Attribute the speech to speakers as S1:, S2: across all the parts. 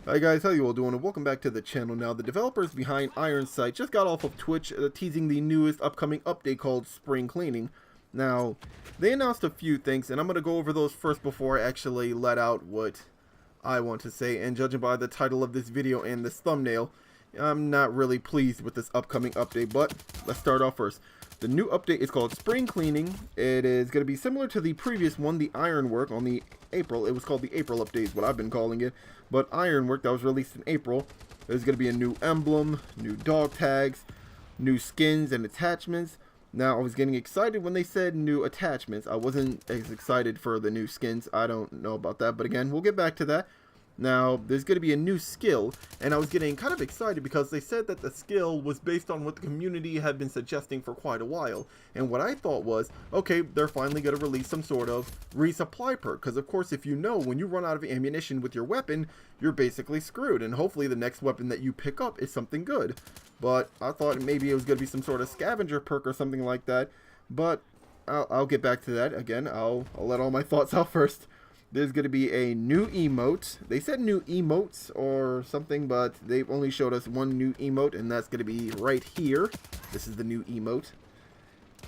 S1: Hi guys, how you all doing, and welcome back to the channel. Now, the developers behind Ironsight just got off of Twitch teasing the newest upcoming update called Spring Cleaning. Now, they announced a few things, and I'm going to go over those first before I actually let out what I want to say. And judging by the title of this video and this thumbnail, I'm not really pleased with this upcoming update, but let's start off first. The new update is called Spring Cleaning. It is going to be similar to the previous one, the Ironwork, on the April. It was called the April update, is what I've been calling it. But Ironwork, that was released in April. There's going to be a new emblem, new dog tags, new skins and attachments. Now, I was getting excited when they said new attachments. I wasn't as excited for the new skins. I don't know about that, but again, we'll get back to that. Now, there's going to be a new skill, and I was getting kind of excited because they said that the skill was based on what the community had been suggesting for quite a while. And what I thought was, okay, they're finally going to release some sort of resupply perk, because of course, if you know, when you run out of ammunition with your weapon, you're basically screwed, and hopefully the next weapon that you pick up is something good. But I thought maybe it was going to be some sort of scavenger perk or something like that, but I'll get back to that. Again, I'll let all my thoughts out first. There's going to be a new emote. They said new emotes or something, but they've only showed us one new emote, and that's going to be right here. This is the new emote.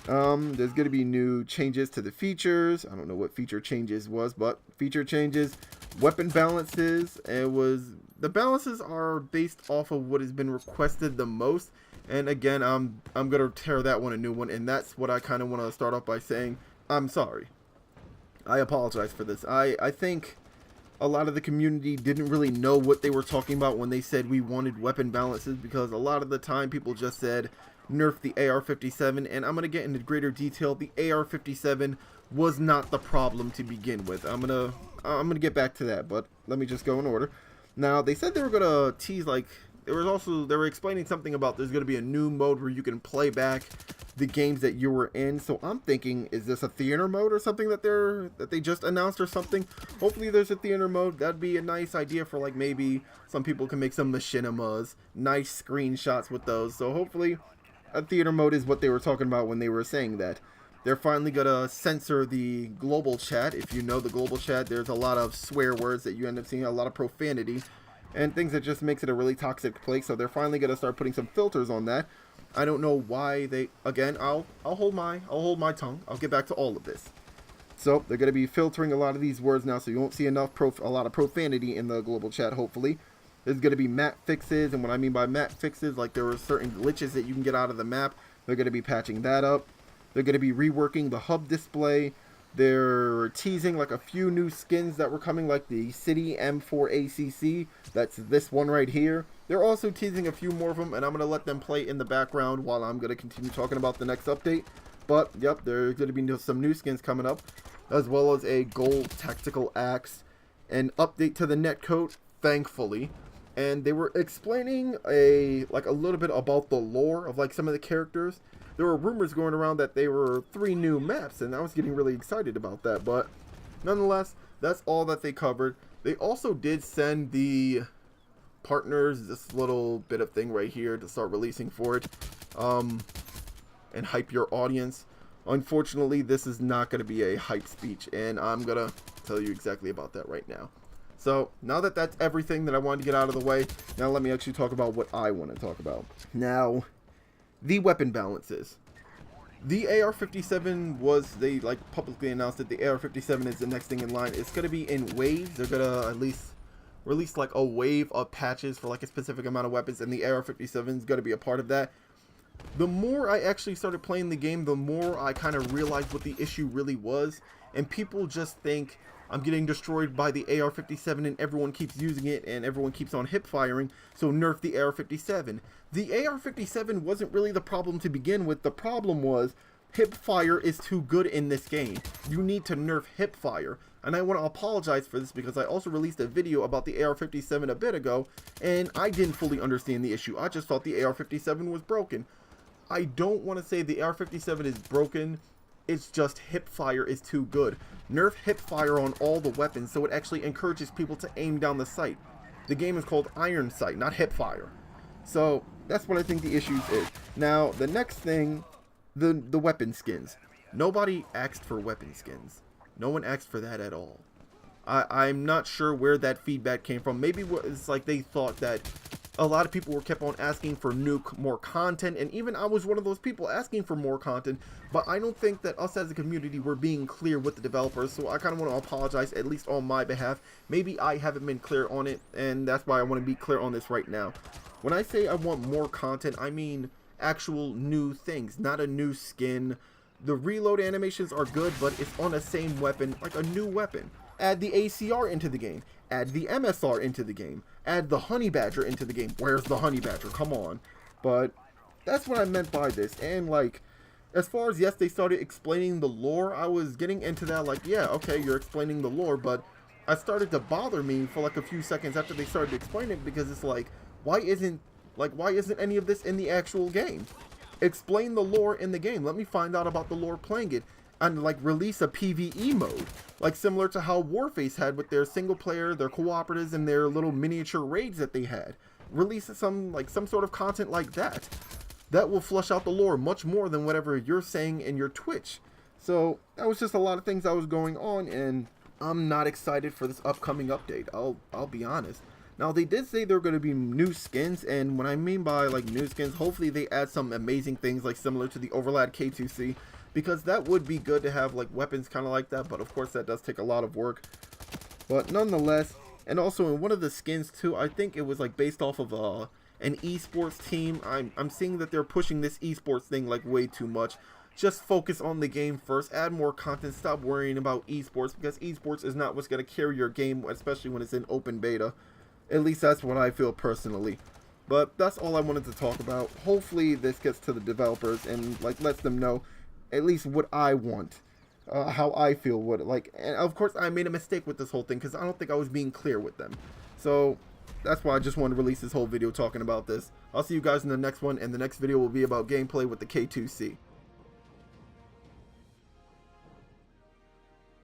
S1: There's going to be new changes to the features. I don't know what feature changes was, but feature changes. Weapon balances. The balances are based off of what has been requested the most. And again, I'm going to tear that one a new one, and that's what I kind of want to start off by saying. I'm sorry. I apologize for this. I think a lot of the community didn't really know what they were talking about when they said we wanted weapon balances, because a lot of the time people just said nerf the AR-57, and I'm going to get into greater detail. The AR-57 was not the problem to begin with. I'm going to get back to that, but let me just go in order. Now, they said they were going to tease, like, they were explaining something about there's going to be a new mode where you can play back the games that you were in. So I'm thinking, is this a theater mode or something that they just announced or something? Hopefully there's a theater mode. That'd be a nice idea for, like, maybe some people can make some machinimas, nice screenshots with those. So hopefully a theater mode is what they were talking about when they were saying that. They're finally gonna censor the global chat. If you know the global chat, there's a lot of swear words that you end up seeing, a lot of profanity and things that just makes it a really toxic place. So they're finally gonna start putting some filters on that. I don't know why they, again, I'll hold my tongue. I'll get back to all of this. So they're going to be filtering a lot of these words now, so you won't see a lot of profanity in the global chat, hopefully. There's going to be map fixes, and what I mean by map fixes, like there were certain glitches that you can get out of the map. They're going to be patching that up. They're going to be reworking the hub display. They're teasing like a few new skins that were coming, like the City M4 ACC. That's this one right here. They're also teasing a few more of them, and I'm going to let them play in the background while I'm going to continue talking about the next update. But, yep, there's going to be some new skins coming up, as well as a gold tactical axe, an update to the netcode, thankfully. And they were explaining a little bit about the lore of like some of the characters. There were rumors going around that they were 3 new maps, and I was getting really excited about that. But nonetheless, that's all that they covered. They also did send the partners this little bit of thing right here to start releasing for it, and hype your audience. Unfortunately, this is not going to be a hype speech, and I'm going to tell you exactly about that right now. So, now that that's everything that I wanted to get out of the way, now let me actually talk about what I want to talk about. Now, the weapon balances. The AR-57 they like publicly announced that the AR-57 is the next thing in line. It's going to be in waves. They're going to at least release like a wave of patches for like a specific amount of weapons, and the AR-57 is going to be a part of that. The more I actually started playing the game, the more I kind of realized what the issue really was, and people just think I'm getting destroyed by the AR-57 and everyone keeps using it and everyone keeps on hip firing, so nerf the AR-57. The AR-57 wasn't really the problem to begin with. The problem was hip fire is too good in this game. You need to nerf hip fire. And I want to apologize for this because I also released a video about the AR-57 a bit ago, and I didn't fully understand the issue. I just thought the AR-57 was broken. I don't want to say the AR-57 is broken. It's just hip fire is too good. Nerf hip fire on all the weapons so it actually encourages people to aim down the sight. The game is called Ironsight, not hip fire. So that's what I think the issue is. Now, the next thing, the weapon skins. Nobody asked for weapon skins. No one asked for that at all. I'm not sure where that feedback came from. Maybe it's like they thought that a lot of people were kept on asking for more content, and even I was one of those people asking for more content, but I don't think that us as a community were being clear with the developers, so I kind of want to apologize, at least on my behalf. Maybe I haven't been clear on it, and that's why I want to be clear on this right now. When I say I want more content, I mean actual new things, not a new skin. The reload animations are good, but it's on the same weapon, like a new weapon. Add the ACR into the game. Add the MSR into the game. Add the Honey Badger into the game. Where's the Honey Badger? Come on. But that's what I meant by this. And like, as far as, yes, they started explaining the lore, I was getting into that like, yeah, okay, you're explaining the lore, but I started to bother me for like a few seconds after they started explaining it, because it's like, why isn't any of this in the actual game? Explain the lore in the game. Let me find out about the lore playing it. And like release a PvE mode, like similar to how Warface had with their single player, their cooperatives, and their little miniature raids that they had. Release some sort of content like that. That will flush out the lore much more than whatever you're saying in your Twitch. So that was just a lot of things that was going on, and I'm not excited for this upcoming update. I'll be honest. Now, they did say there are going to be new skins, and what I mean by like new skins, hopefully they add some amazing things like similar to the Overlad K2C, because that would be good to have like weapons kind of like that, but of course that does take a lot of work. But nonetheless, and also in one of the skins too, I think it was like based off of an esports team. I'm seeing that they're pushing this esports thing like way too much. Just focus on the game first, add more content, stop worrying about esports, because esports is not what's going to carry your game, especially when it's in open beta. At least that's what I feel personally. But that's all I wanted to talk about. Hopefully this gets to the developers and like lets them know at least what I want, how I feel, and of course I made a mistake with this whole thing because I don't think I was being clear with them. So that's why I just wanted to release this whole video talking about this. I'll see you guys in the next one, and the next video will be about gameplay with the K2C.